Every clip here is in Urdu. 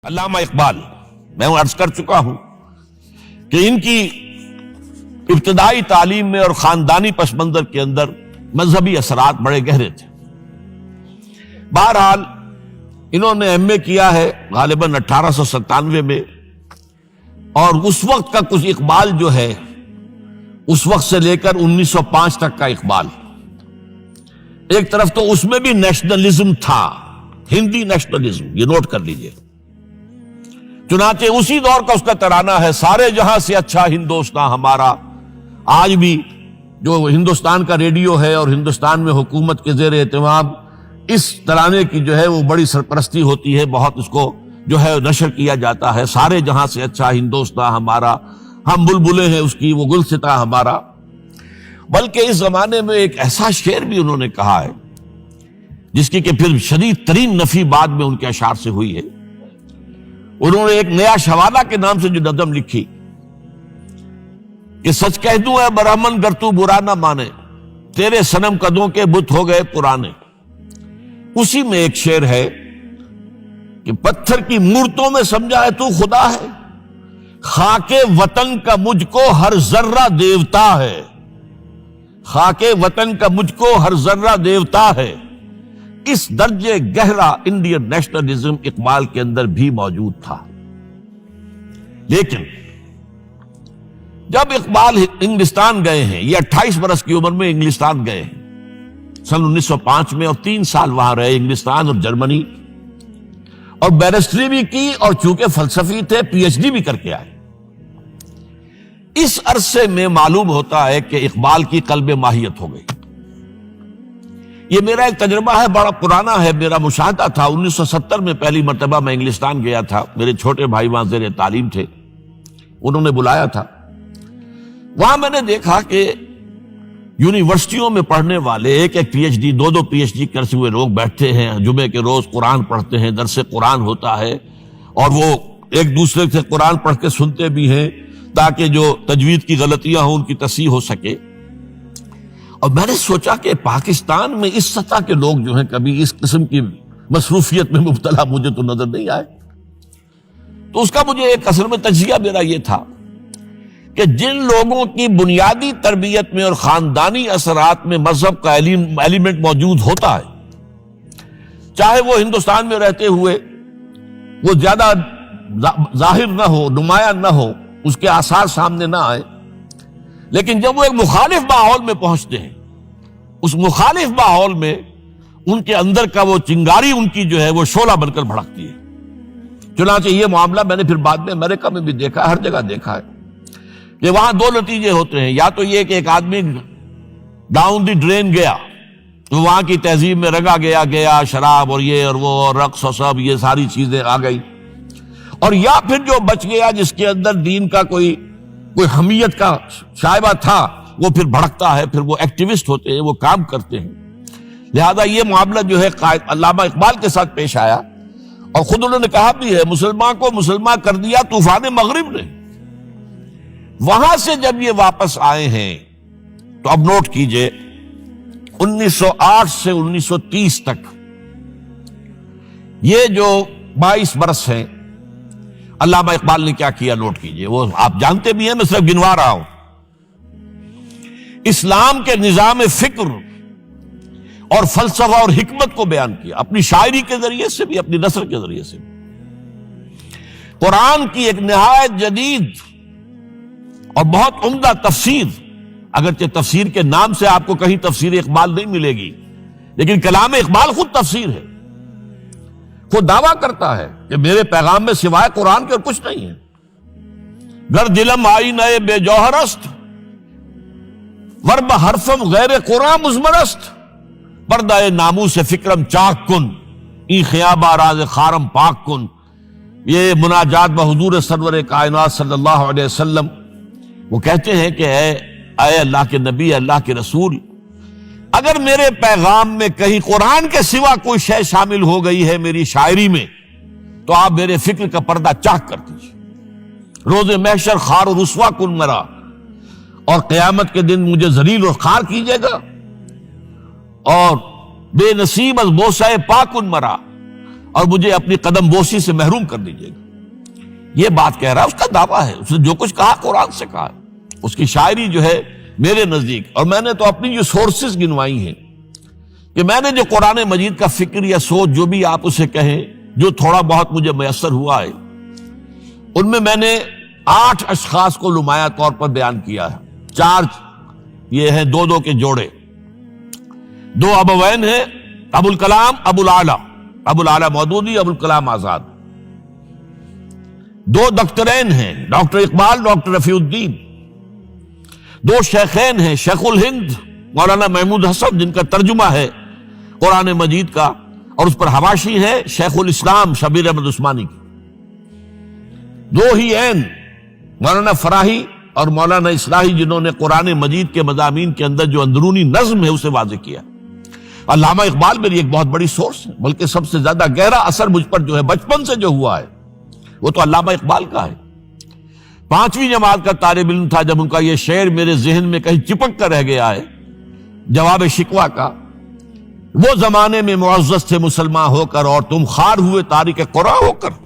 علامہ اقبال، میں عرض کر چکا ہوں کہ ان کی ابتدائی تعلیم میں اور خاندانی پس منظر کے اندر مذہبی اثرات بڑے گہرے تھے۔ بہرحال انہوں نے ایم اے کیا ہے غالباً 1897 میں، اور اس وقت کا کچھ اقبال جو ہے اس وقت سے لے کر 1905 تک کا اقبال، ایک طرف تو اس میں بھی نیشنلزم تھا، ہندی نیشنلزم، یہ نوٹ کر لیجئے۔ چنانچہ اسی دور کا اس کا ترانہ ہے، سارے جہاں سے اچھا ہندوستان ہمارا۔ آج بھی جو ہندوستان کا ریڈیو ہے اور ہندوستان میں حکومت کے زیر اہتمام اس ترانے کی جو ہے وہ بڑی سرپرستی ہوتی ہے، بہت اس کو جو ہے نشر کیا جاتا ہے، سارے جہاں سے اچھا ہندوستان ہمارا، ہم بلبلیں ہیں اس کی، وہ گلستاں ہمارا۔ بلکہ اس زمانے میں ایک ایسا شعر بھی انہوں نے کہا ہے جس کی کہ پھر شدید ترین نفی بعد میں ان کے اشعار سے ہوئی ہے۔ انہوں نے ایک نیا شوالہ کے نام سے جو نظم لکھی کہ سچ کہہ دوں اے برہمن گر تو برا نہ مانے، تیرے صنم قدوں کے بت ہو گئے پرانے۔ اسی میں ایک شعر ہے کہ پتھر کی مورتوں میں سمجھا ہے تو خدا ہے، خاک وطن کا مجھ کو ہر ذرہ دیوتا ہے، خاک وطن کا مجھ کو ہر ذرہ دیوتا ہے۔ اس درجے گہرا انڈین نیشنلزم اقبال کے اندر بھی موجود تھا۔ لیکن جب اقبال انگلستان گئے ہیں، یہ 28 برس کی عمر میں انگلستان گئے ہیں سن 1905 میں، اور 3 سال وہاں رہے انگلستان اور جرمنی، اور بیرسٹری بھی کی، اور چونکہ فلسفی تھے پی ایچ ڈی بھی کر کے آئے۔ اس عرصے میں معلوم ہوتا ہے کہ اقبال کی قلب ماہیت ہو گئی۔ یہ میرا ایک تجربہ ہے، بڑا پرانا ہے، میرا مشاہدہ تھا۔ 1970 میں پہلی مرتبہ میں انگلستان گیا تھا، میرے چھوٹے بھائی وہاں زیر تعلیم تھے، انہوں نے بلایا تھا۔ وہاں میں نے دیکھا کہ یونیورسٹیوں میں پڑھنے والے ایک ایک P H D, 2 P H D کرتے ہوئے لوگ بیٹھتے ہیں، جمعے کے روز قرآن پڑھتے ہیں، درس قرآن ہوتا ہے، اور وہ ایک دوسرے سے قرآن پڑھ کے سنتے بھی ہیں تاکہ جو تجوید کی غلطیاں ہوں ان کی تصحیح ہو سکے۔ اور میں نے سوچا کہ پاکستان میں اس سطح کے لوگ جو ہیں کبھی اس قسم کی مصروفیت میں مبتلا مجھے تو نظر نہیں آئے۔ تو اس کا مجھے ایک اصل میں تجزیہ میرا یہ تھا کہ جن لوگوں کی بنیادی تربیت میں اور خاندانی اثرات میں مذہب کا ایلیمنٹ موجود ہوتا ہے، چاہے وہ ہندوستان میں رہتے ہوئے وہ زیادہ ظاہر نہ ہو، نمایاں نہ ہو، اس کے آثار سامنے نہ آئے، لیکن جب وہ ایک مخالف ماحول میں پہنچتے ہیں، اس مخالف ماحول میں ان کے اندر کا وہ چنگاری ان کی جو ہے وہ شعلہ بن کر بھڑکتی ہے۔ چنانچہ یہ معاملہ میں نے پھر بعد میں امریکہ میں بھی دیکھا، ہر جگہ دیکھا ہے کہ وہاں 2 نتیجے ہوتے ہیں، یا تو یہ کہ ایک آدمی ڈاؤن دی ڈرین گیا تو وہاں کی تہذیب میں رگا گیا شراب اور یہ اور وہ اور رقص اور سب یہ ساری چیزیں آ گئی، اور یا پھر جو بچ گیا جس کے اندر دین کا کوئی حمیت کا شائبہ تھا وہ پھر بھڑکتا ہے، پھر وہ ایکٹیوسٹ ہوتے ہیں، وہ کام کرتے ہیں۔ لہذا یہ معاملہ جو ہے علامہ اقبال کے ساتھ پیش آیا، اور خود انہوں نے کہا بھی ہے مسلمان کو مسلمان کر دیا طوفان مغرب نے۔ وہاں سے جب یہ واپس آئے ہیں تو اب نوٹ کیجئے 1908 سے 1930 تک یہ جو 22 برس ہیں، علامہ اقبال نے کیا کیا نوٹ کیجئے، وہ آپ جانتے بھی ہیں، میں صرف گنوا رہا ہوں۔ اسلام کے نظام فکر اور فلسفہ اور حکمت کو بیان کیا، اپنی شاعری کے ذریعے سے بھی، اپنی نثر کے ذریعے سے بھی۔ قرآن کی ایک نہایت جدید اور بہت عمدہ تفسیر، اگرچہ تفسیر کے نام سے آپ کو کہیں تفسیر اقبال نہیں ملے گی، لیکن کلام اقبال خود تفسیر ہے، خود دعویٰ کرتا ہے کہ میرے پیغام میں سوائے قرآن کے اور کچھ نہیں ہے۔ گر دلم آئی نئے بے جوہر است، ورب حرفم غیر قرآن مزمرست، پردہ ناموس فکرم چاک کن، ای خیابہ راز خارم پاک کن۔ یہ مناجات بحضور سرور کائنات صلی اللہ علیہ وسلم، وہ کہتے ہیں کہ اے اللہ کے نبی، اللہ کے رسول، اگر میرے پیغام میں کہیں قرآن کے سوا کوئی شے شامل ہو گئی ہے میری شاعری میں تو آپ میرے فکر کا پردہ چاک کر دیجیے۔ روز محشر خار و رسوا کن مرا، اور قیامت کے دن مجھے ذلیل اور خار کیجیے گا، اور بے نصیب از بوسہ پاکن مرا، اور مجھے اپنی قدم بوسی سے محروم کر دیجیے گا. یہ بات کہہ رہا ہے، اس کا دعویٰ ہے، اس نے جو کچھ کہا قرآن سے کہا. اس کی شاعری جو ہے میرے نزدیک، اور میں نے تو اپنی جو سورسز گنوائی ہیں کہ میں نے جو قرآن مجید کا فکر یا سوچ جو بھی آپ اسے کہیں، جو تھوڑا بہت مجھے میسر ہوا ہے، ان میں نے 8 اشخاص کو نمایاں طور پر بیان کیا ہے. 4 یہ ہیں 2 کے جوڑے. 2 ابوین ہیں، ابو الکلام ابو العلا مودودی، ابو الکلام آزاد. 2 دکترین ہیں، ڈاکٹر اقبال، ڈاکٹر رفیع الدین. 2 شیخین ہیں، شیخ الہند مولانا محمود حسن، جن کا ترجمہ ہے قرآن مجید کا، اور اس پر حواشی ہے شیخ الاسلام شبیر احمد عثمانی کی. 2 ہی عین مولانا فراہی اور مولانا اصلاحی، جنہوں نے قرآن مجید کے مضامین کے اندر جو اندرونی نظم ہے اسے واضح کیا. علامہ اقبال میری ایک بہت بڑی سورس ہے، بلکہ سب سے زیادہ گہرا اثر مجھ پر جو ہے بچپن سے جو ہوا ہے وہ تو علامہ اقبال کا ہے. 5ویں جماعت کا طالب علم تھا جب ان کا یہ شعر میرے ذہن میں کہیں چپک کر رہ گیا ہے، جواب شکوہ کا: وہ زمانے میں معزز تھے مسلمان ہو کر، اور تم خار ہوئے تارک قرآن ہو کر.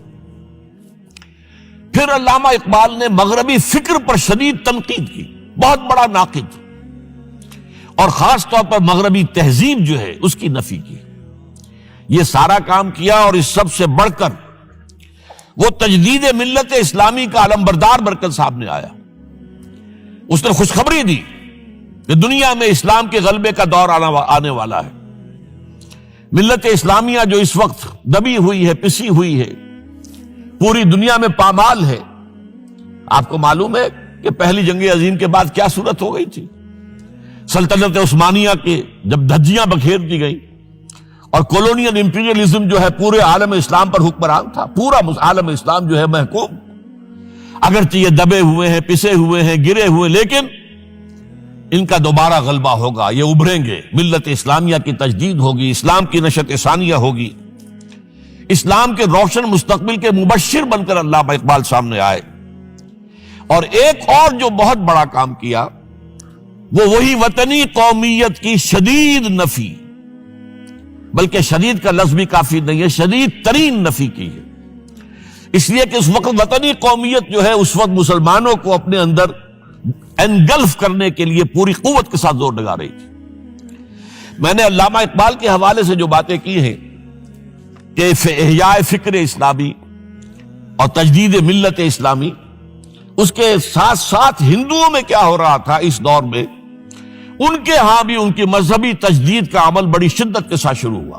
پھر علامہ اقبال نے مغربی فکر پر شدید تنقید کی، بہت بڑا ناقد، اور خاص طور پر مغربی تہذیب جو ہے اس کی نفی کی. یہ سارا کام کیا، اور اس سب سے بڑھ کر وہ تجدید ملت اسلامی کا علمبردار بن کر سامنے آیا. اس نے خوشخبری دی کہ دنیا میں اسلام کے غلبے کا دور آنے والا ہے. ملت اسلامیہ جو اس وقت دبی ہوئی ہے، پسی ہوئی ہے، پوری دنیا میں پامال ہے. آپ کو معلوم ہے کہ پہلی جنگ عظیم کے بعد کیا صورت ہو گئی تھی. سلطنت عثمانیہ کے جب دھجیاں بکھیر دی گئی، اور کولونیل امپیریلزم جو ہے پورے عالم اسلام پر حکمران تھا، پورا عالم اسلام جو ہے محکوم. اگرچہ یہ دبے ہوئے ہیں، پسے ہوئے ہیں، گرے ہوئے، لیکن ان کا دوبارہ غلبہ ہوگا، یہ ابھریں گے. ملت اسلامیہ کی تجدید ہوگی، اسلام کی نشت ثانیہ ہوگی. اسلام کے روشن مستقبل کے مبشر بن کر علامہ اقبال سامنے آئے. اور ایک اور جو بہت بڑا کام کیا وہ وہی وطنی قومیت کی شدید نفی، بلکہ شدید کا لفظ بھی کافی نہیں ہے، شدید ترین نفی کی ہے. اس لیے کہ اس وقت وطنی قومیت جو ہے اس وقت مسلمانوں کو اپنے اندر انگلف کرنے کے لیے پوری قوت کے ساتھ زور لگا رہی تھی. میں نے علامہ اقبال کے حوالے سے جو باتیں کی ہیں کہ احیاء فکر اسلامی اور تجدید ملت اسلامی، اس کے ساتھ ساتھ ہندوؤں میں کیا ہو رہا تھا اس دور میں، ان کے ہاں بھی ان کی مذہبی تجدید کا عمل بڑی شدت کے ساتھ شروع ہوا.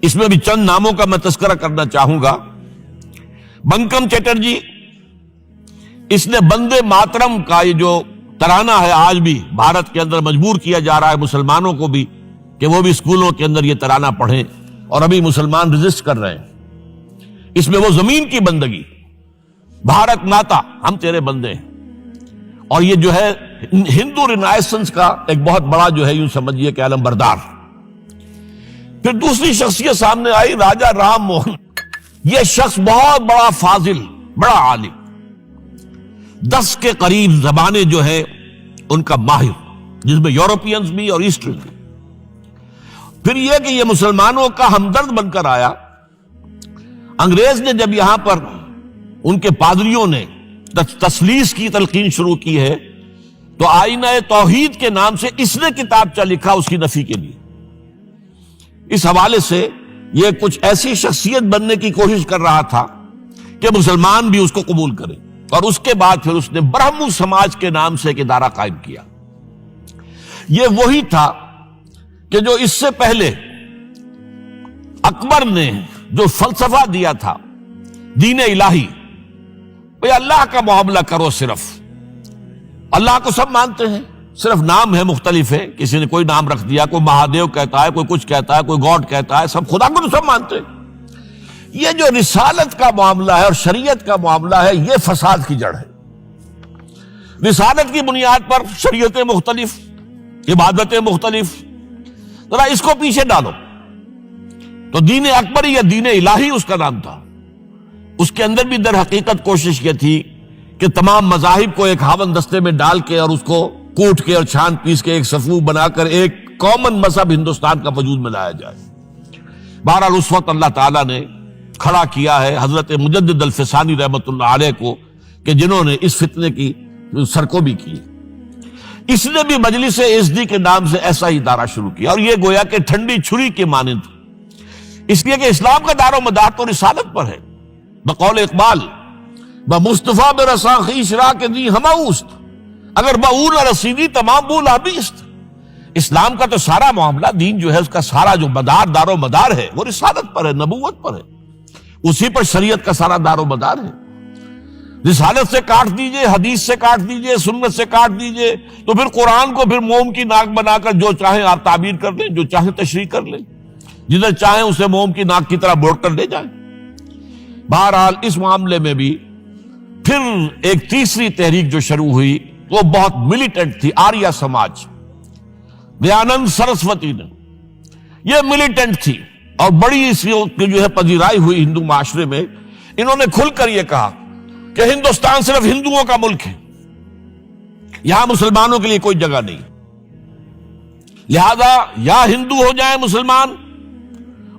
اس میں بھی چند ناموں کا میں تذکرہ کرنا چاہوں گا. بنکم چٹرجی، اس نے بندے ماترم کا یہ جو ترانہ ہے آج بھی بھارت کے اندر مجبور کیا جا رہا ہے مسلمانوں کو بھی کہ وہ بھی اسکولوں کے اندر یہ ترانہ پڑھیں، اور ابھی مسلمان رجسٹ کر رہے ہیں. اس میں وہ زمین کی بندگی، بھارت ماتا ہم تیرے بندے ہیں، اور یہ جو ہے ہندو رینائسنس کا ایک بہت بڑا جو ہے یوں سمجھیے کہ علم بردار. پھر دوسری شخصیت سامنے آئی، راجہ رام موہن. یہ شخص بہت بڑا فاضل، بڑا عالم، 10 کے قریب زبانیں جو ہے ان کا ماہر، جس میں یورپینز بھی اور ایسٹرن بھی. پھر یہ کہ یہ مسلمانوں کا ہمدرد بن کر آیا. انگریز نے جب یہاں پر ان کے پادریوں نے تسلیس کی تلقین شروع کی ہے تو آئینہ توحید کے نام سے اس نے کتابچہ لکھا اس کی نفی کے لیے. اس حوالے سے یہ کچھ ایسی شخصیت بننے کی کوشش کر رہا تھا کہ مسلمان بھی اس کو قبول کریں، اور اس کے بعد پھر اس نے برہمو سماج کے نام سے ایک ادارہ قائم کیا. یہ وہی تھا کہ جو اس سے پہلے اکبر نے جو فلسفہ دیا تھا دین الہی، بھئی اللہ کا معاملہ کرو، صرف اللہ کو سب مانتے ہیں، صرف نام ہے مختلف ہے، کسی نے کوئی نام رکھ دیا، کوئی مہادیو کہتا ہے، کوئی کچھ کہتا ہے، کوئی گاڈ کہتا ہے، سب خدا کو تو سب مانتے ہیں. یہ جو رسالت کا معاملہ ہے اور شریعت کا معاملہ ہے، یہ فساد کی جڑ ہے. رسالت کی بنیاد پر شریعتیں مختلف، عبادتیں مختلف، ذرا اس کو پیچھے ڈالو. تو دین اکبری یا دین الہی اس کا نام تھا. اس کے اندر بھی در حقیقت کوشش یہ تھی کہ تمام مذاہب کو ایک ہاون دستے میں ڈال کے اور اس کو کوٹ کے اور چھان پیس کے ایک صفوف بنا کر ایک کامن مذہب ہندوستان کا وجود میں لایا جائے. بہرحال اس وقت اللہ تعالیٰ نے کھڑا کیا ہے حضرت مجدد الفسانی رحمۃ اللہ علیہ کو کہ جنہوں نے اس فتنے کی سرکوبی کی. اس نے بھی مجلس ازدی کے نام سے ایسا ہی ادارہ شروع کیا، اور یہ گویا کہ ٹھنڈی چھری کے مانند، اس لیے کہ اسلام کا دار و مدار تو رسالت پر ہے. بقول اقبال بمصطفیٰ برساں خویش را کے دی ہماؤست، اگر باؤ نہ رسیدی تمام بول آبیست. اسلام کا تو سارا معاملہ، دین جو ہے اس کا سارا جو مدار دار و مدار ہے وہ رسالت پر ہے، نبوت پر ہے، اسی پر شریعت کا سارا دار و مدار ہے. رسالت سے کاٹ دیجئے، حدیث سے کاٹ دیجئے، سنت سے کاٹ دیجئے، تو پھر قرآن کو پھر موم کی ناک بنا کر جو چاہیں آپ تعبیر کر لیں، جو چاہیں تشریح کر لیں، جدھر چاہیں اسے موم کی ناک کی طرح بوڑ کر لے جائیں. بہرحال اس معاملے میں بھی پھر ایک تیسری تحریک جو شروع ہوئی وہ بہت ملیٹنٹ تھی، آریہ سماج. دیانند سرسوتی نے، یہ ملیٹنٹ تھی اور بڑی اس کی جو ہے پذیرائی ہوئی ہندو معاشرے میں. انہوں نے کھل کر یہ کہا کہ ہندوستان صرف ہندوؤں کا ملک ہے، یہاں مسلمانوں کے لیے کوئی جگہ نہیں، لہذا یا ہندو ہو جائیں مسلمان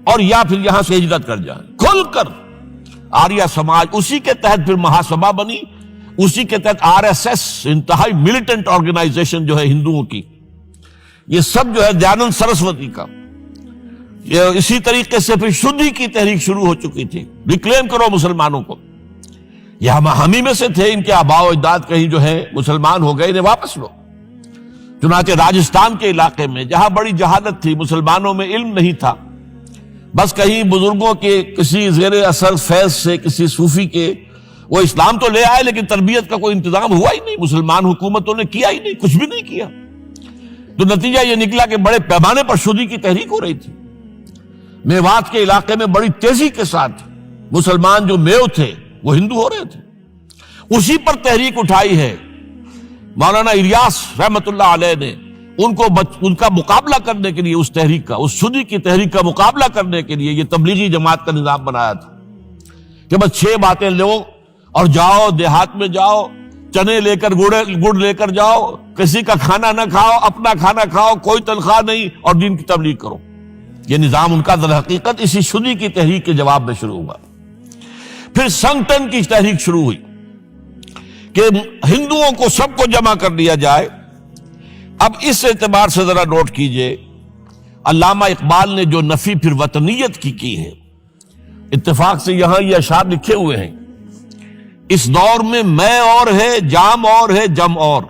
اور یا پھر یہاں سے ہجرت کر جائیں. کھل کر آریہ سماج، اسی کے تحت پھر مہاسبھا بنی، اسی کے تحت RSS، انتہائی ملیٹنٹ آرگنائزیشن جو ہے ہندوؤں کی، یہ سب جو ہے دیانند سرسوتی کا. یہ اسی طریقے سے پھر شدھی کی تحریک شروع ہو چکی تھی، ریکلیم کرو مسلمانوں کو. یہ ہم ہی میں سے تھے، ان کے آباء و اجداد کہیں جو ہے مسلمان ہو گئے، انہیں واپس لو. چنانچہ راجستھان کے علاقے میں جہاں بڑی جہالت تھی، مسلمانوں میں علم نہیں تھا، بس کہیں بزرگوں کے کسی زیر اثر فیض سے، کسی صوفی کے، وہ اسلام تو لے آئے لیکن تربیت کا کوئی انتظام ہوا ہی نہیں، مسلمان حکومتوں نے کیا ہی نہیں، کچھ بھی نہیں کیا. تو نتیجہ یہ نکلا کہ بڑے پیمانے پر شدھی کی تحریک ہو رہی تھی. میوات کے علاقے میں بڑی تیزی کے ساتھ مسلمان جو میو تھے وہ ہندو ہو رہے تھے. اسی پر تحریک اٹھائی ہے مولانا الیاس رحمت اللہ علیہ نے. ان کا مقابلہ کرنے کے لیے، اس تحریک کا، اس شدھی کی تحریک کا مقابلہ کرنے کے لیے یہ تبلیغی جماعت کا نظام بنایا تھا کہ بس 6 باتیں لو اور جاؤ، دیہات میں جاؤ، چنے لے کر گڑ لے کر جاؤ، کسی کا کھانا نہ کھاؤ، اپنا کھانا کھاؤ، کوئی تنخواہ نہیں، اور دین کی تبلیغ کرو. یہ نظام ان کا در حقیقت اسی شدھی کی تحریک کے جواب میں شروع ہوا. پھر سنگٹن کی تحریک شروع ہوئی کہ ہندوؤں کو سب کو جمع کر لیا جائے. اب اس اعتبار سے ذرا نوٹ کیجئے، علامہ اقبال نے جو نفی پھر وطنیت کی ہے، اتفاق سے یہاں یہ اشعار لکھے ہوئے ہیں: اس دور میں میں اور ہے، جام اور ہے، جم اور،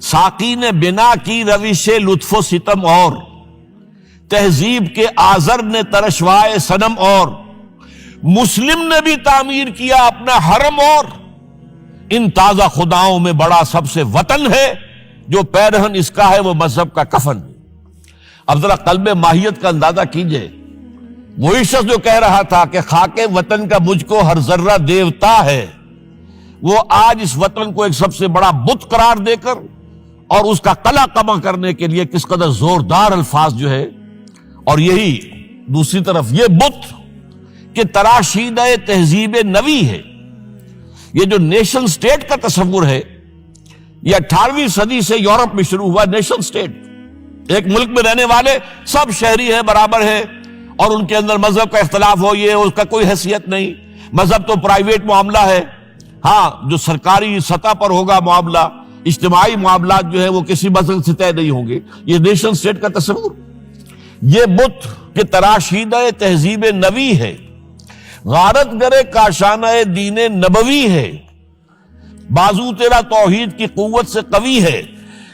ساقی نے بنا کی روش لطف و ستم اور، تہذیب کے آزر نے ترشوائے صنم اور، مسلم نے بھی تعمیر کیا اپنا حرم اور، ان تازہ خداؤں میں بڑا سب سے وطن ہے، جو پیرہن اس کا ہے وہ مذہب کا کفن. اب ذرا قلب ماہیت کا اندازہ کیجئے. وہی شخص جو کہہ رہا تھا کہ خاک وطن کا مجھ کو ہر ذرہ دیوتا ہے، وہ آج اس وطن کو ایک سب سے بڑا بت قرار دے کر اور اس کا قلع کما کرنے کے لیے کس قدر زوردار الفاظ جو ہے. اور یہی دوسری طرف یہ بت کہ تراشیدہ تہذیب نوی ہے. یہ جو نیشن سٹیٹ کا تصور ہے، یہ 18ویں صدی سے یورپ میں شروع ہوا. نیشن سٹیٹ، ایک ملک میں رہنے والے سب شہری ہیں، برابر ہیں، اور ان کے اندر مذہب کا اختلاف ہو، یہ اس کا کوئی حیثیت نہیں. مذہب تو پرائیویٹ معاملہ ہے، ہاں جو سرکاری سطح پر ہوگا معاملہ، اجتماعی معاملات جو ہے وہ کسی مذہب سے طے نہیں ہوں گے. یہ نیشن سٹیٹ کا تصور. یہ بت کہ تراشیدہ تہذیب نوی ہے، غارت گرے کاشانہ دین نبوی ہے، بازو تیرا توحید کی قوت سے قوی ہے،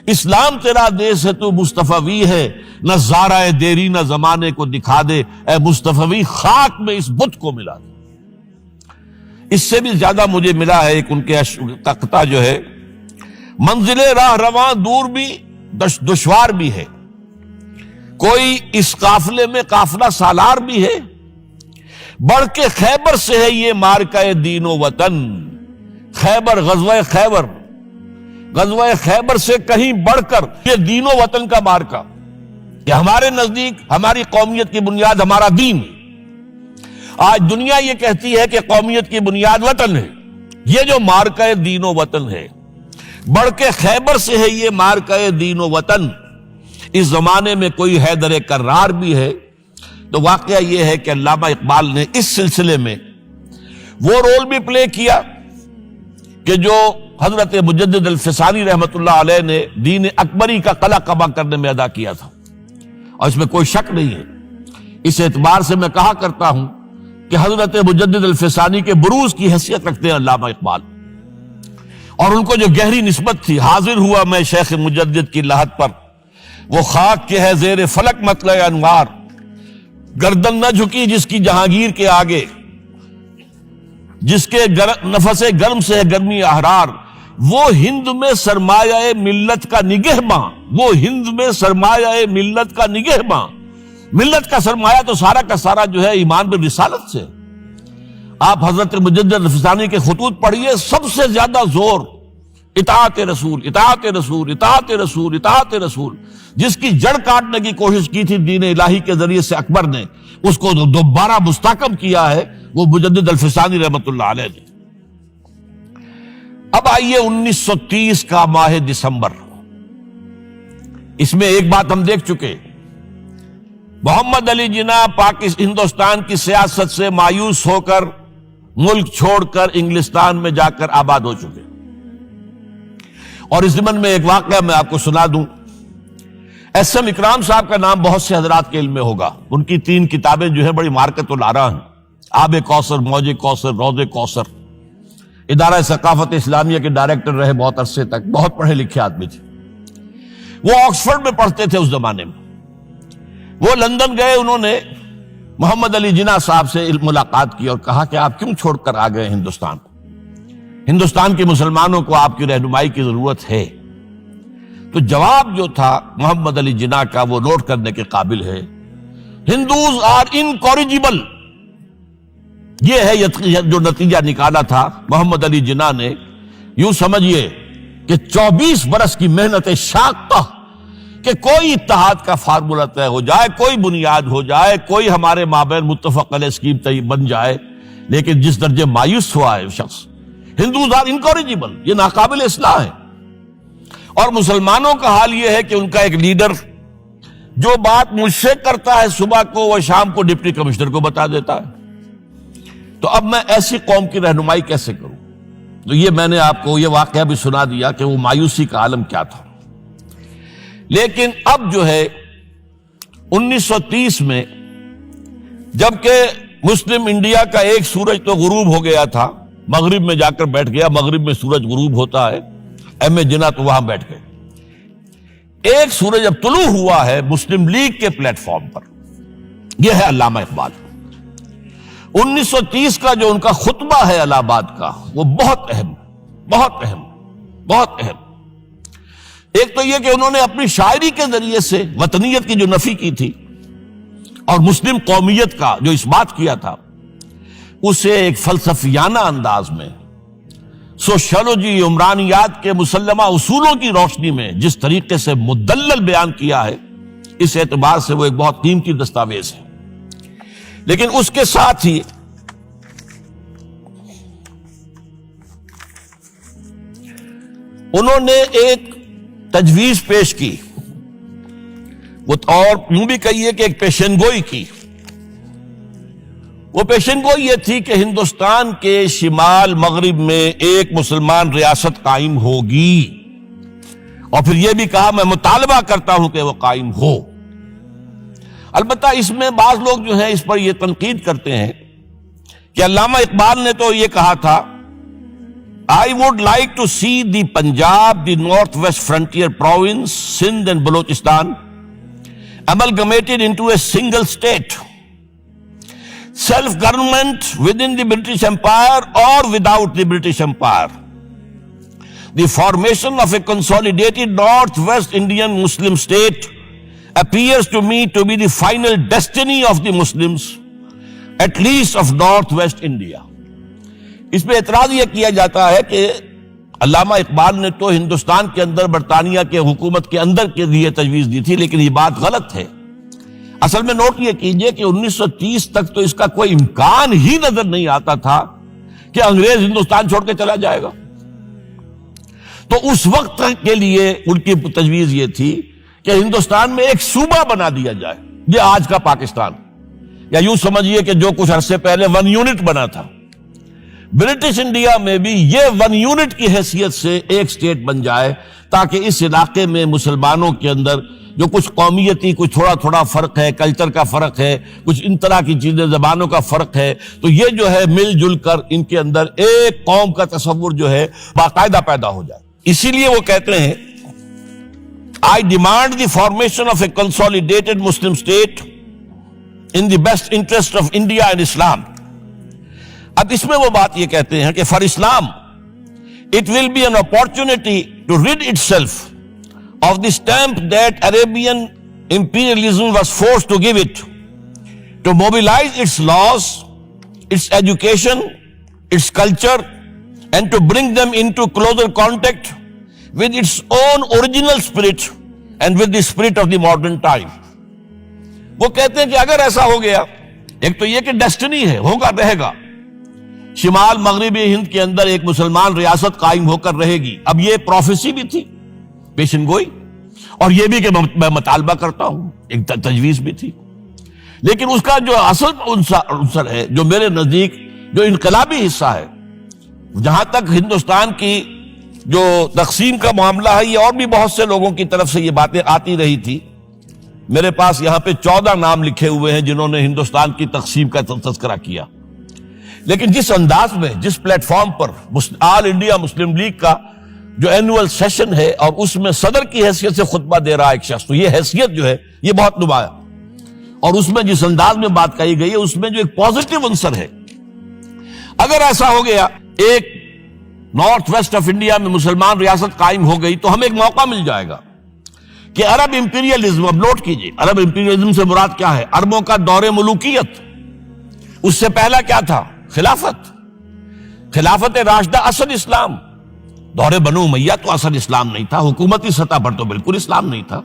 اسلام تیرا دیس ہے تو مصطفی ہے، نہ زارہ دیری نہ زمانے کو دکھا دے، اے مصطفی خاک میں اس بت کو ملا دے. اس سے بھی زیادہ مجھے ملا ہے ایک ان کے تختہ جو ہے: منزل راہ رواں دور بھی دشوار بھی ہے، کوئی اس قافلے میں قافلہ سالار بھی ہے، بڑھ کے خیبر سے ہے یہ مارکہ دین و وطن. خیبر، غزوہ خیبر سے کہیں بڑھ کر یہ دین و وطن کا مارکہ، کہ ہمارے نزدیک ہماری قومیت کی بنیاد ہمارا دین. آج دنیا یہ کہتی ہے کہ قومیت کی بنیاد وطن ہے. یہ جو مارکہ دین و وطن ہے، بڑھ کے خیبر سے ہے یہ مارکہ دین و وطن. اس زمانے میں کوئی حیدر کرار بھی ہے، تو واقعہ یہ ہے کہ علامہ اقبال نے اس سلسلے میں وہ رول بھی پلے کیا کہ جو حضرت مجدد الفسانی رحمت اللہ علیہ نے دین اکبری کا قلع قبا کرنے میں ادا کیا تھا، اور اس میں کوئی شک نہیں ہے۔ اس اعتبار سے میں کہا کرتا ہوں کہ حضرت مجدد الفسانی کے بروز کی حیثیت رکھتے ہیں علامہ اقبال، اور ان کو جو گہری نسبت تھی، حاضر ہوا میں شیخ مجدد کی لحد پر، وہ خاک کے ہے زیر فلک مطلع انوار، گردن نہ جھکی جس کی جہانگیر کے آگے، جس کے نفس گرم سے ہے گرمی احرار، وہ ہند میں سرمایہ ملت کا نگہباں، وہ ہند میں سرمایہ ملت کا نگہباں۔ ملت کا سرمایہ تو سارا کا سارا جو ہے ایمان بالرسالت سے۔ آپ حضرت مجدد الفسانی کے خطوط پڑھیے، سب سے زیادہ زور اطاعت رسول، اطاعت رسول، اطاعت رسول، اطاعت رسول، جس کی جڑ کاٹنے کی کوشش کی تھی دین الہی کے ذریعے سے اکبر نے، اس کو دوبارہ مستحکم کیا ہے وہ مجدد الفسانی رحمت اللہ علیہ نے۔ اب آئیے 1930 کا ماہ دسمبر، اس میں ایک بات ہم دیکھ چکے، محمد علی جناح ہندوستان کی سیاست سے مایوس ہو کر ملک چھوڑ کر انگلستان میں جا کر آباد ہو چکے، اور اس ضمن میں ایک واقعہ میں آپ کو سنا دوں۔ ایس ایم اکرام صاحب کا نام بہت سے حضرات کے علم میں ہوگا، ان کی 3 کتابیں جو ہیں بڑی مارکت الآراء ہیں، آب کوثر، موج کوثر، روض کوثر۔ ادارہ ثقافت اسلامیہ کے ڈائریکٹر رہے بہت عرصے تک، بہت پڑھے لکھے آدمی تھے۔ وہ آکسفورڈ میں پڑھتے تھے اس زمانے میں، وہ لندن گئے، انہوں نے محمد علی جناح صاحب سے ملاقات کی اور کہا کہ آپ کیوں چھوڑ کر آ گئے ہندوستان؟ ہندوستان کے مسلمانوں کو آپ کی رہنمائی کی ضرورت ہے۔ تو جواب جو تھا محمد علی جناح کا وہ نوٹ کرنے کے قابل ہے۔ ہندوز آر انکوریجیبل، یہ ہے جو نتیجہ نکالا تھا محمد علی جناح نے۔ یوں سمجھیے کہ 24 برس کی محنت شاقہ کہ کوئی اتحاد کا فارمولہ طے ہو جائے، کوئی بنیاد ہو جائے، کوئی ہمارے مابین متفق علیہ اسکیم بن جائے، لیکن جس درجے مایوس ہوا ہے شخص، ہندوز آر انکوریجیبل، یہ ناقابل اصلاح ہے۔ اور مسلمانوں کا حال یہ ہے کہ ان کا ایک لیڈر جو بات مجھ سے کرتا ہے صبح کو، وہ شام کو ڈپٹی کمشنر کو بتا دیتا ہے۔ تو اب میں ایسی قوم کی رہنمائی کیسے کروں؟ تو یہ میں نے آپ کو یہ واقعہ بھی سنا دیا کہ وہ مایوسی کا عالم کیا تھا۔ لیکن اب جو ہے 1930 میں، جبکہ مسلم انڈیا کا ایک سورج تو غروب ہو گیا تھا، مغرب میں جا کر بیٹھ گیا، مغرب میں سورج غروب ہوتا ہے، ایم اے جناح تو وہاں بیٹھ گئے۔ ایک سورج اب طلوع ہوا ہے مسلم لیگ کے پلیٹ فارم پر، یہ ہے علامہ اقبال۔ 1930 کا جو ان کا خطبہ ہے الہ آباد کا، وہ بہت اہم، بہت اہم، بہت اہم۔ ایک تو یہ کہ انہوں نے اپنی شاعری کے ذریعے سے وطنیت کی جو نفی کی تھی اور مسلم قومیت کا جو اس بات کیا تھا، اسے ایک فلسفیانہ انداز میں، سوشیولوجی، عمرانیات کے مسلمہ اصولوں کی روشنی میں جس طریقے سے مدلل بیان کیا ہے، اس اعتبار سے وہ ایک بہت قیمتی دستاویز ہے۔ لیکن اس کے ساتھ ہی انہوں نے ایک تجویز پیش کی، وہ اور یوں بھی کہیے کہ ایک پیشن گوئی کی۔ وہ پیشن گوئی یہ تھی کہ ہندوستان کے شمال مغرب میں ایک مسلمان ریاست قائم ہوگی، اور پھر یہ بھی کہا میں مطالبہ کرتا ہوں کہ وہ قائم ہو۔ البتہ اس میں بعض لوگ جو ہیں اس پر یہ تنقید کرتے ہیں کہ علامہ اقبال نے تو یہ کہا تھا I would like to see the Punjab, the Northwest Frontier Province, Sindh and Balochistan amalgamated into a single state. Self-government within the British Empire or without the British Empire. The formation of a consolidated Northwest Indian Muslim state appears to me to be the final destiny of the Muslims, at least of Northwest India. اس پہ اعتراض یہ کیا جاتا ہے کہ علامہ اقبال نے تو ہندوستان کے اندر برطانیہ کے حکومت کے اندر کے لیے تجویز دی تھی، لیکن یہ بات غلط ہے۔ اصل میں نوٹ یہ کیجئے کہ 1930 تک تو اس کا کوئی امکان ہی نظر نہیں آتا تھا کہ انگریز ہندوستان چھوڑ کے چلا جائے گا۔ تو اس وقت کے لیے ان کی تجویز یہ تھی کہ ہندوستان میں ایک صوبہ بنا دیا جائے، یہ آج کا پاکستان، یا یوں سمجھیے کہ جو کچھ عرصے پہلے 1 یونٹ بنا تھا، برٹش انڈیا میں بھی یہ 1 یونٹ کی حیثیت سے ایک سٹیٹ بن جائے، تاکہ اس علاقے میں مسلمانوں کے اندر جو کچھ قومیتی کچھ تھوڑا تھوڑا فرق ہے، کلچر کا فرق ہے، کچھ ان طرح کی چیزیں، زبانوں کا فرق ہے، تو یہ جو ہے مل جل کر ان کے اندر ایک قوم کا تصور جو ہے باقاعدہ پیدا ہو جائے۔ اسی لیے وہ کہتے ہیں I demand the formation of a consolidated Muslim state in the best interest of India and Islam۔ اب اس میں وہ بات یہ کہتے ہیں کہ for Islam it will be an opportunity to rid itself of the stamp that Arabian imperialism was forced to give it, to mobilize its laws, its education, its culture, and to bring them into closer contact with its own original spirit and with the spirit of the modern time۔ وہ کہتے ہیں کہ اگر ایسا ہو گیا، ایک تو یہ کہ ڈیسٹنی ہے، ہوگا، رہے گا، شمال مغربی ہند کے اندر ایک مسلمان ریاست قائم ہو کر رہے گی۔ اب یہ پروفیسی بھی تھی، پیشن گوئی، اور یہ بھی کہ میں مطالبہ کرتا ہوں، ایک تجویز بھی تھی، لیکن اس کا جو اصل عنصر ہے، جو میرے نزدیک جو انقلابی حصہ ہے، جہاں تک ہندوستان کی جو تقسیم کا معاملہ ہے، یہ اور بھی بہت سے لوگوں کی طرف سے یہ باتیں آتی رہی تھی۔ میرے پاس یہاں پہ 14 نام لکھے ہوئے ہیں جنہوں نے ہندوستان کی تقسیم کا تذکرہ کیا، لیکن جس انداز میں، جس پلیٹ فارم پر آل انڈیا مسلم لیگ کا جو اینول سیشن ہے اور اس میں صدر کی حیثیت سے خطبہ دے رہا ہے ایک شخص، تو یہ حیثیت جو ہے یہ بہت نمایاں، اور اس میں جس انداز میں بات کہی گئی ہے اس میں جو ایک پازیٹیو عنصر ہے۔ اگر ایسا ہو گیا، ایک نارتھ ویسٹ آف انڈیا میں مسلمان ریاست قائم ہو گئی، تو ہمیں ایک موقع مل جائے گا کہ عرب امپیریلزم، اب نوٹ کیجئے، عرب امپیریلزم سے مراد کیا ہے؟ عربوں کا دور ملوکیت۔ اس سے پہلا کیا تھا؟ خلافت راشدہ، اصل اسلام۔ دور بنو امیہ تو اصل اسلام نہیں تھا، حکومتی سطح پر تو بالکل اسلام نہیں تھا۔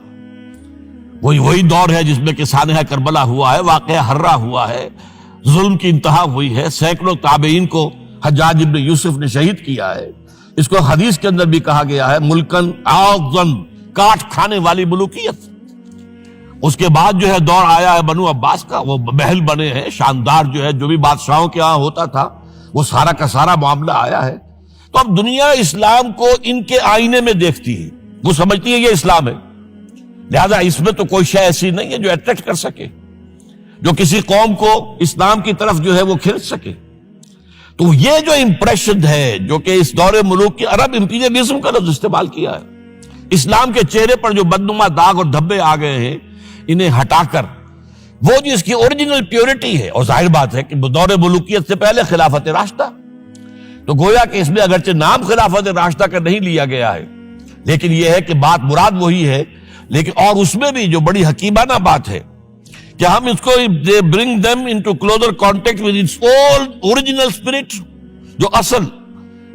وہی دور ہے جس میں کہ سانحہ کربلا ہوا ہے، واقعہ ہرہ ہوا ہے، ظلم کی انتہا ہوئی ہے، سینکڑوں تابعین کو حجاج ابن یوسف نے شہید کیا ہے۔ اس کو حدیث کے اندر بھی کہا گیا ہے ملکن اعظم، کاٹ کھانے والی ملوکیت۔ اس کے بعد جو ہے دور آیا ہے بنو عباس کا، وہ محل بنے ہیں شاندار، جو ہے جو بھی بادشاہوں کے ہاں ہوتا تھا وہ سارا کا سارا معاملہ آیا ہے۔ تو اب دنیا اسلام کو ان کے آئینے میں دیکھتی ہے، وہ سمجھتی ہے یہ اسلام ہے، لہذا اس میں تو کوئی شے ایسی نہیں ہے جو اٹریکٹ کر سکے، جو کسی قوم کو اسلام کی طرف جو ہے وہ کھینچ سکے۔ تو یہ جو امپریشن ہے، جو کہ اس دور ملوک کی عرب امپیریلزم کا لفظ استعمال کیا ہے، اسلام کے چہرے پر جو بدنما داغ اور دھبے آ گئے ہیں، انہیں ہٹا کر وہ جو اس کی اوریجنل پیورٹی ہے، اور ظاہر بات ہے کہ دور ملوکیت سے پہلے خلافت راشدہ، تو گویا کہ اس میں اگرچہ نام خلافت راشدہ کا نہیں لیا گیا ہے، لیکن یہ ہے کہ بات مراد وہی ہے، لیکن اور اس میں بھی جو بڑی حکیمانہ بات ہے کہ ہم اس کو they bring them into closer contact with its old original spirit، جو اصل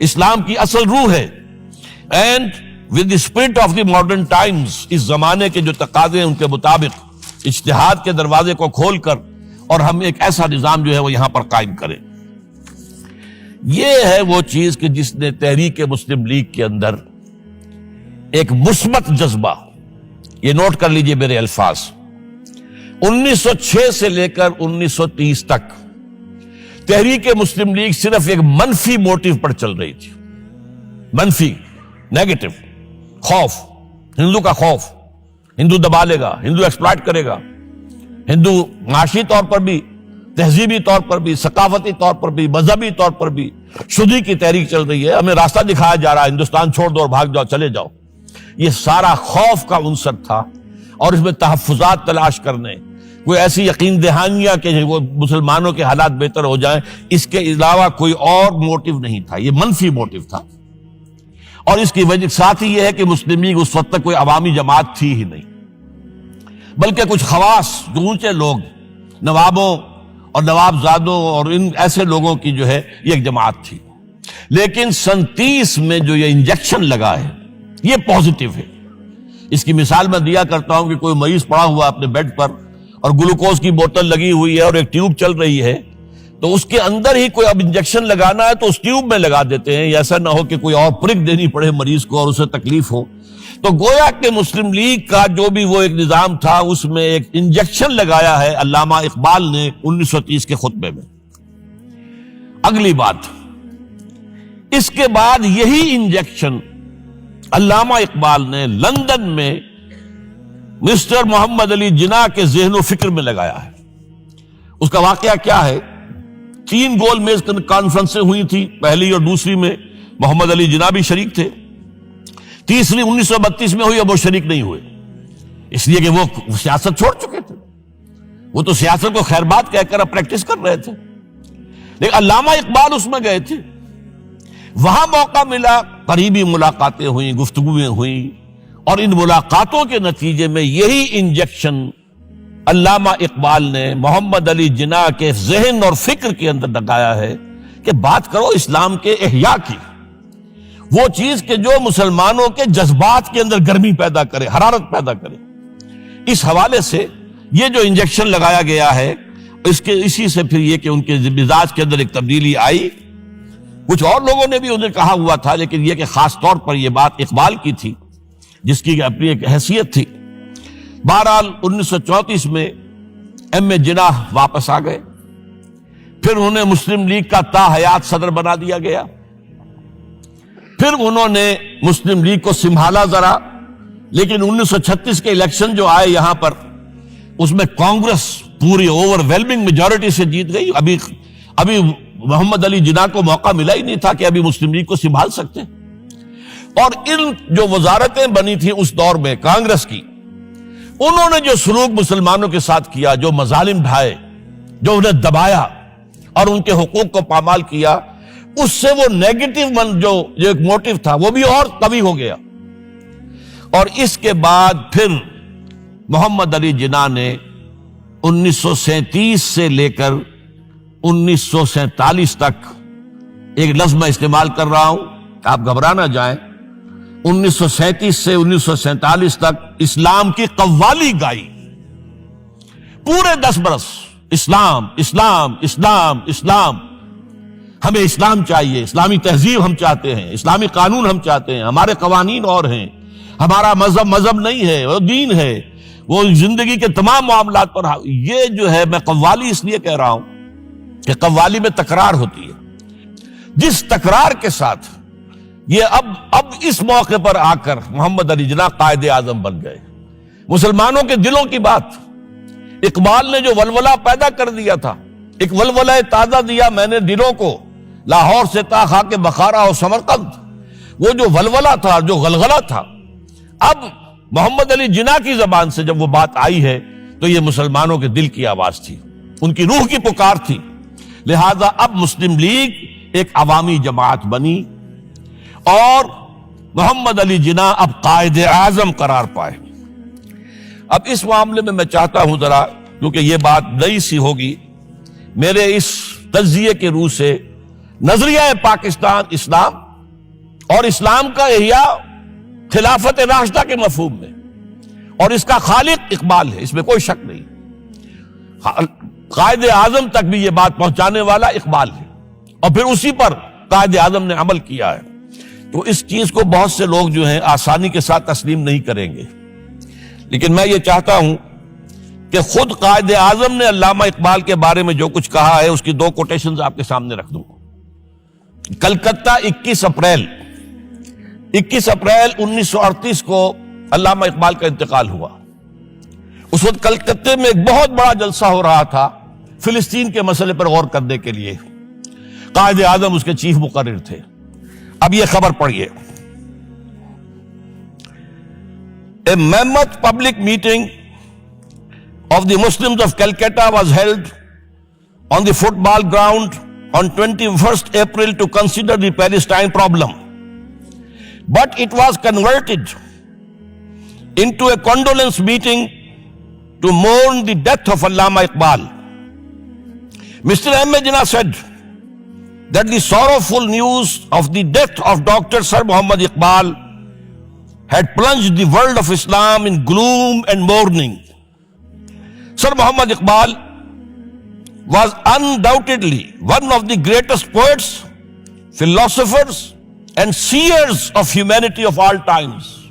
اسلام کی اصل روح ہے، and with the spirit of the modern times، اس زمانے کے جو تقاضے ہیں ان کے مطابق اجتہاد کے دروازے کو کھول کر، اور ہم ایک ایسا نظام جو ہے وہ یہاں پر قائم کریں۔ یہ ہے وہ چیز کہ جس نے تحریک مسلم لیگ کے اندر ایک مثبت جذبہ، یہ نوٹ کر لیجئے میرے الفاظ، 1906 سے لے کر 1930 تک تحریک مسلم لیگ صرف ایک منفی موٹیو پر چل رہی تھی، منفی، نیگیٹو، خوف، ہندو کا خوف، ہندو دبا لے گا، ہندو ایکسپلائٹ کرے گا، ہندو معاشی طور پر بھی، تہذیبی طور پر بھی، ثقافتی طور پر بھی، مذہبی طور پر بھی شدی کی تحریک چل رہی ہے، ہمیں راستہ دکھایا جا رہا ہے، ہندوستان چھوڑ دو اور بھاگ جاؤ، چلے جاؤ۔ یہ سارا خوف کا عنصر تھا، اور اس میں تحفظات تلاش کرنے، کوئی ایسی یقین دہانیاں کہ وہ مسلمانوں کے حالات بہتر ہو جائیں، اس کے علاوہ کوئی اور موٹیو نہیں تھا، یہ منفی موٹیو تھا۔ اور اس کی وجہ ساتھ ہی یہ ہے کہ مسلم لیگ اس وقت تک کوئی عوامی جماعت تھی ہی نہیں، بلکہ کچھ خواص، جو اونچے لوگ، نوابوں اور نواب زادوں اور ان ایسے لوگوں کی جو ہے یہ ایک جماعت تھی۔ لیکن 37 میں جو یہ انجیکشن لگا ہے یہ پازیٹیو ہے۔ اس کی مثال میں دیا کرتا ہوں کہ کوئی مریض پڑا ہوا اپنے بیڈ پر اور گلوکوز کی بوتل لگی ہوئی ہے اور ایک ٹیوب چل رہی ہے، تو اس کے اندر ہی کوئی اب انجیکشن لگانا ہے تو اس ٹیوب میں لگا دیتے ہیں، ایسا نہ ہو کہ کوئی اور پرک دینی پڑے مریض کو اور اسے تکلیف ہو. تو گویا کہ مسلم لیگ کا جو بھی وہ ایک نظام تھا اس میں ایک انجیکشن لگایا ہے علامہ اقبال نے 1930 کے خطبے میں. اگلی بات، اس کے بعد یہی انجیکشن علامہ اقبال نے لندن میں مسٹر محمد علی جناح کے ذہن و فکر میں لگایا ہے. اس کا واقعہ کیا ہے؟ 3 گول میز کانفرنسیں ہوئی تھی، پہلی اور دوسری میں محمد علی جناح بھی شریک تھے، تیسری 1932 میں ہوئی، اب وہ شریک نہیں ہوئے اس لیے کہ وہ سیاست چھوڑ چکے تھے. وہ تو سیاست کو خیر بات کہہ کر اب پریکٹس کر رہے تھے. لیکن علامہ اقبال اس میں گئے تھے، وہاں موقع ملا، قریبی ملاقاتیں ہوئیں، گفتگویں ہوئیں، اور ان ملاقاتوں کے نتیجے میں یہی انجیکشن علامہ اقبال نے محمد علی جناح کے ذہن اور فکر کے اندر لگایا ہے کہ بات کرو اسلام کے احیاء کی، وہ چیز کہ جو مسلمانوں کے جذبات کے اندر گرمی پیدا کرے، حرارت پیدا کرے. اس حوالے سے یہ جو انجیکشن لگایا گیا ہے اسی سے پھر یہ کہ ان کے مزاج کے اندر ایک تبدیلی آئی. کچھ اور لوگوں نے بھی انہیں کہا ہوا تھا، لیکن یہ کہ خاص طور پر یہ بات اقبال کی تھی جس کی اپنی ایک حیثیت تھی. بہرحال 1934 میں ایم اے جناح واپس آ گئے، پھر انہیں مسلم لیگ کا تا حیات صدر بنا دیا گیا. پھر انہوں نے مسلم لیگ کو سنبھالا ذرا، لیکن 1936 کے الیکشن جو آئے یہاں پر، اس میں کانگریس پوری اوور ویلمنگ میجورٹی سے جیت گئی. ابھی محمد علی جناح کو موقع ملا ہی نہیں تھا کہ ابھی مسلم لیگ کو سنبھال سکتے. اور ان جو وزارتیں بنی تھی اس دور میں کانگریس کی، انہوں نے جو سلوک مسلمانوں کے ساتھ کیا، جو مظالم ڈھائے، جو انہیں دبایا اور ان کے حقوق کو پامال کیا، اس سے وہ نیگیٹو جو ایک موٹیو تھا وہ بھی اور قوی ہو گیا. اور اس کے بعد پھر محمد علی جناح نے 1937 سے لے کر 1947 تک، ایک لفظ میں استعمال کر رہا ہوں آپ گھبرا نہ جائیں، 1937 سے 1947 تک اسلام کی قوالی گائی. پورے 10 برس اسلام اسلام اسلام اسلام، ہمیں اسلام چاہیے، اسلامی تہذیب ہم چاہتے ہیں، اسلامی قانون ہم چاہتے ہیں، ہمارے قوانین اور ہیں، ہمارا مذہب نہیں ہے، وہ دین ہے، وہ زندگی کے تمام معاملات پر. یہ جو ہے میں قوالی اس لیے کہہ رہا ہوں کہ قوالی میں تکرار ہوتی ہے. جس تکرار کے ساتھ یہ اب اس موقع پر آ کر محمد علی جناح قائد اعظم بن گئے. مسلمانوں کے دلوں کی بات، اقبال نے جو ولولہ پیدا کر دیا تھا، ایک ولولہ تازہ دیا میں نے دلوں کو، لاہور سے تا خاک بخارا اور سمرقند، وہ جو ولولہ تھا، جو غلغلہ تھا، اب محمد علی جناح کی زبان سے جب وہ بات آئی ہے تو یہ مسلمانوں کے دل کی آواز تھی، ان کی روح کی پکار تھی. لہذا اب مسلم لیگ ایک عوامی جماعت بنی اور محمد علی جناح اب قائد اعظم قرار پائے. اب اس معاملے میں میں چاہتا ہوں ذرا، کیونکہ یہ بات نئی سی ہوگی، میرے اس تجزیے کے روح سے نظریہ پاکستان اسلام اور اسلام کا احیاء خلافت راشدہ کے مفہوم میں، اور اس کا خالق اقبال ہے، اس میں کوئی شک نہیں. قائد اعظم تک بھی یہ بات پہنچانے والا اقبال ہے، اور پھر اسی پر قائد اعظم نے عمل کیا ہے. تو اس چیز کو بہت سے لوگ جو ہیں آسانی کے ساتھ تسلیم نہیں کریں گے، لیکن میں یہ چاہتا ہوں کہ خود قائد اعظم نے علامہ اقبال کے بارے میں جو کچھ کہا ہے اس کی 2 کوٹیشنز آپ کے سامنے رکھ دوں. کلکتہ 21 اپریل 1938 کو علامہ اقبال کا انتقال ہوا. اس وقت کلکتہ میں ایک بہت بڑا جلسہ ہو رہا تھا فلسطین کے مسئلے پر غور کرنے کے لیے. قائد اعظم اس کے چیف مقرر تھے. اب یہ خبر پڑھیے. A mammoth public meeting of the Muslims of Calcutta was held on the football ground on 21st April to consider the Palestine problem. But it was converted into a condolence meeting to mourn the death of Allama Iqbal. Mr. M. Jinnah said that the sorrowful news of the death of Dr. Sir Muhammad Iqbal had plunged the world of Islam in gloom and mourning. Sir Muhammad Iqbal was undoubtedly one of the greatest poets, philosophers and seers of humanity of all times.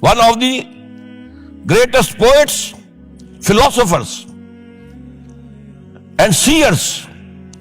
one of the greatest poets, philosophers and seers,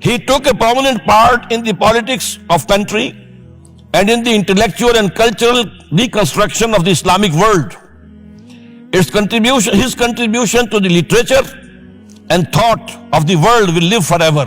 He took a prominent part in the politics of country and in the intellectual and cultural reconstruction of the Islamic world. His contribution to the literature and thought of the world will live forever.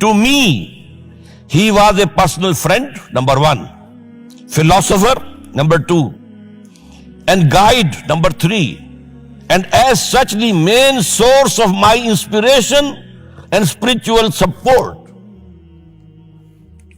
To me, he was a personal friend, number one, philosopher, number two, and guide, number three, and as such the main source of my inspiration and spiritual support.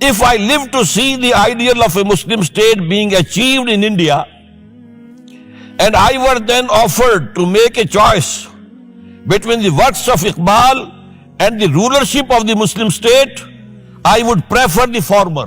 If I live to see the ideal of a Muslim state being achieved in India, and I were then offered to make a choice between the works of Iqbal and the rulership of the Muslim state, I would prefer the former.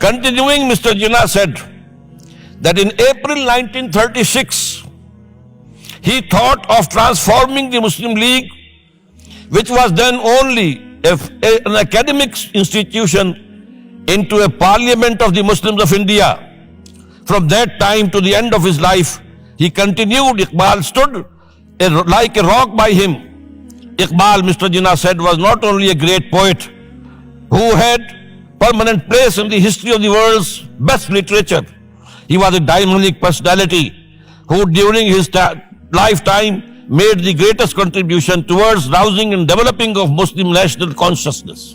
continuing, Mr. Jinnah said that in April 1936 he thought of transforming the Muslim League, which was then only an academic institution, into a parliament of the Muslims of India. From that time to the end of his life, he continued. Iqbal stood like a rock by him. Iqbal, Mr. Jinnah said, was not only a great poet who had permanent place in the history of the world's best literature. He was a dynamic personality who during his lifetime made the greatest contribution towards rousing and developing of Muslim national consciousness.